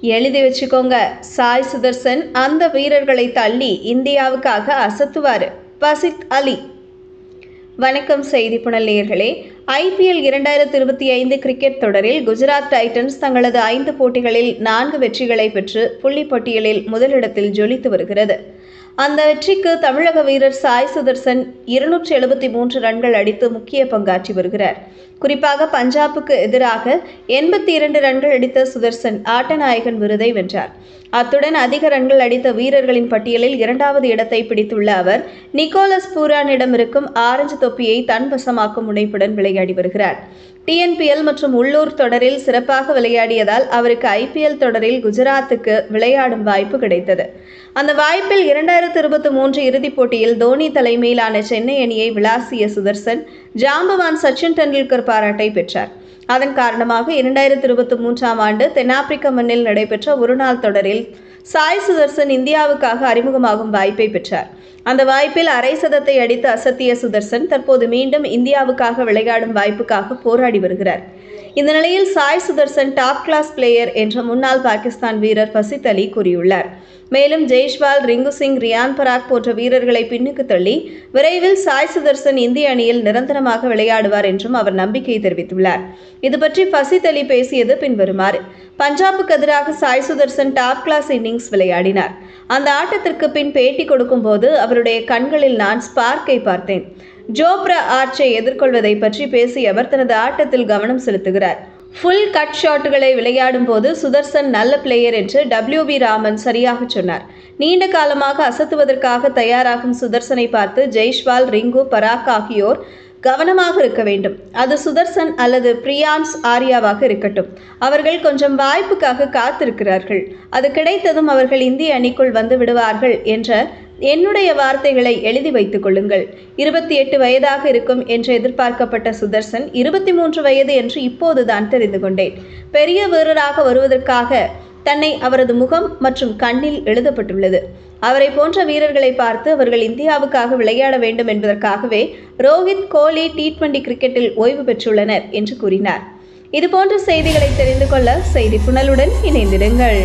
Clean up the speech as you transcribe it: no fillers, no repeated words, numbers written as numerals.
எழுதி வச்சுக்கோங்க, சாய் சுதர்சன் அந்த வீரர்களை தள்ளி இந்தியாவுக்காக அசத்துவார். பசித் அலி. வணக்கம் செய்தி புனல் நேயர்களே. IPL 2025 கிரிக்கெட் தொடரில் குஜராத் டைட்டன்ஸ் தங்களது 5 போட்டிகளில் 4 வெற்றிகளை பெற்று புள்ளிப்பட்டியலில் முதலிடத்தில் ஜொலித்து வருகிறது. அந்த வெற்றிக்கு தமிழக வீரர் சாய் சுதர்சன் 273 ரன்கள் அடித்து முக்கிய பங்காற்றி வருகிறார். குறிப்பாக பஞ்சாபுக்கு எதிராக 82 ரன்கள் அடித்த சுதர்சன் ஆட்டநாயகன் விருதை வென்றார். அத்துடன் அதிக ரன்கள் அடித்த வீரர்களின் பட்டியலில் 2வது இடத்தை பிடித்துள்ள அவர் நிக்கோலஸ் பூரானிடம் இருக்கும் ஆரஞ்சு தொப்பியை தன்வசமாக்கும் முனைப்புடன் விளையாடி வருகிறார். TNPL மற்றும் உள்ளூர் தொடரில் சிறப்பாக விளையாடியதால் அவருக்கு IPL தொடரில் குஜராத்துக்கு விளையாடும் வாய்ப்பு கிடைத்தது. அந்த வாய்ப்பில் 2023 இறுதிப் போட்டியில் தோனி தலைமையிலான சென்னை அணியை விளாசிய சுதர்சன் ஜாம்பவான் சச்சின் டெண்டுல்கர் பாராட்டை பெற்றார். அதன் காரணமாக 2023ஆம் ஆண்டு தென்னாப்பிரிக்க மண்ணில் நடைபெற்ற ஒருநாள் தொடரில் சாய் சுதர்சன் இந்தியாவுக்காக அறிமுகமாகும் வாய்ப்பை பெற்றார். அந்த வாய்ப்பில் அரை சதத்தை அடித்து அசத்திய சுதர்சன் தற்போது மீண்டும் இந்தியாவுக்காக விளையாடும் வாய்ப்புக்காக போராடி வருகிறார். இந்த நிலையில் Sai Sudharsan top class player என்ற முன்னாள் பாகிஸ்தான் வீரர் பசித் அலி கூறியுள்ளார். மேலும் ஜெய்ஷ்வால், ரிங்கு சிங், ரியான் பராக் போன்ற வீரர்களை பின்னுக்கு தள்ளி விரைவில் சாய் சுதர்சன் இந்திய அணியில் நிரந்தரமாக விளையாடுவார் என்றும் அவர் நம்பிக்கை தெரிவித்துள்ளார். இதுபற்றி பசித் அலி பேசியது பின்வருமாறு. பஞ்சாபுக்கு எதிராக Sai Sudharsan top class innings விளையாடினார். அந்த ஆட்டத்திற்கு பின் பேட்டி கொடுக்கும் போது அவருடைய கண்களில் நான் ஸ்பார்க்கை பார்த்தேன். ஜோப்ரா ஆர்ச்சை எதிர்கொள்வதை பற்றி பேசிய அவர் தனது ஆட்டத்தில் கவனம் செலுத்துகிறார். ஃபுல் கட் ஷாட்டுகளை விளையாடும் போது சுதர்சன் நல்ல பிளேயர் என்று WB ராமன் சரியாக சொன்னார். நீண்ட காலமாக அசத்துவதற்காக தயாராகும் சுதர்சனை பார்த்து ஜெய்ஷ்வால், ரிங்கு, பராக் ஆகியோர் கவனமாக இருக்க வேண்டும். அது சுதர்சன் அல்லது பிரியான்ஸ் ஆர்யாவாக இருக்கட்டும். அவர்கள் கொஞ்சம் வாய்ப்புக்காக காத்திருக்கிறார்கள். அது கிடைத்ததும் அவர்கள் இந்திய அணிக்குள் வந்து விடுவார்கள் என்ற என்னுடைய வார்த்தைகளை எழுதி வைத்துக் கொள்ளுங்கள். 28 வயதாக இருக்கும் என்று எதிர்பார்க்கப்பட்ட சுதர்சன் 23 வயது என்று இப்போதுதான் தெரிந்து கொண்டேன். பெரிய வீரராக வருவதற்காக தன்னை அவரது முகம் மற்றும் கண்ணில் எழுதப்பட்டுள்ளது. அவரை போன்ற வீரர்களை பார்த்து அவர்கள் இந்தியாவுக்காக விளையாட வேண்டும் என்பதற்காகவே ரோஹித், கோலி T20 கிரிக்கெட்டில் ஓய்வு பெற்றுள்ளனர் என்று கூறினார். இதுபோன்ற செய்திகளை தெரிந்து கொள்ள செய்தி புனலுடன் இணைந்திருங்கள்.